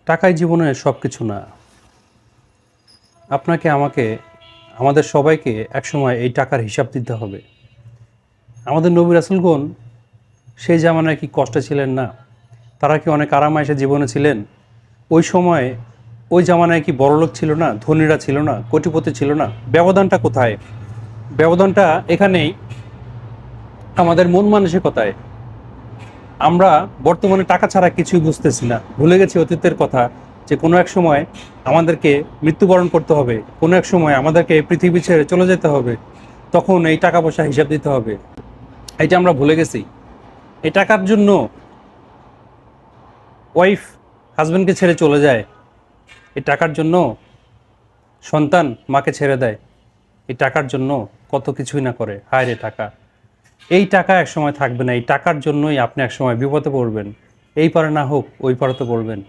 টাকাই জীবনের সব কিছু না। আপনাকে আমাকে আমাদের সবাইকে একসময় এই টাকার হিসাব দিতে হবে। আমাদের নবী রাসূলগণ সেই জামানায় কি কষ্টে ছিলেন না? তারা কি অনেক আরাম-আয়েশে জীবনে ছিলেন? ওই সময়ে ওই জামানায় কি বড়লোক ছিল না, ধনীরা ছিল না, কোটিপতি ছিল না? ব্যবধানটা কোথায়? ব্যবধানটা এখানেই, আমাদের মন মানসিকতায়। আমরা বর্তমানে টাকা ছাড়া কিছুই বুঝতেছি না, ভুলে গেছি অতীতের কথা, যে কোনো এক সময় আমাদেরকে মৃত্যুবরণ করতে হবে, কোনো এক সময় আমাদেরকে এই পৃথিবী ছেড়ে চলে যেতে হবে, তখন এই টাকা পয়সা হিসাব দিতে হবে। এটা আমরা ভুলে গেছি। এই টাকার জন্য ওয়াইফ হাজব্যান্ডকে ছেড়ে চলে যায়, এই টাকার জন্য সন্তান মাকে ছেড়ে দেয়, এই টাকার জন্য কত কিছুই না করে। হায় রে টাকা! এই টাকা এক সময় থাকবে না, এই টাকার জন্যই আপনি এক সময় বিপদে পড়বেন। এই পারে না হোক ওই পারে তো পড়বেন।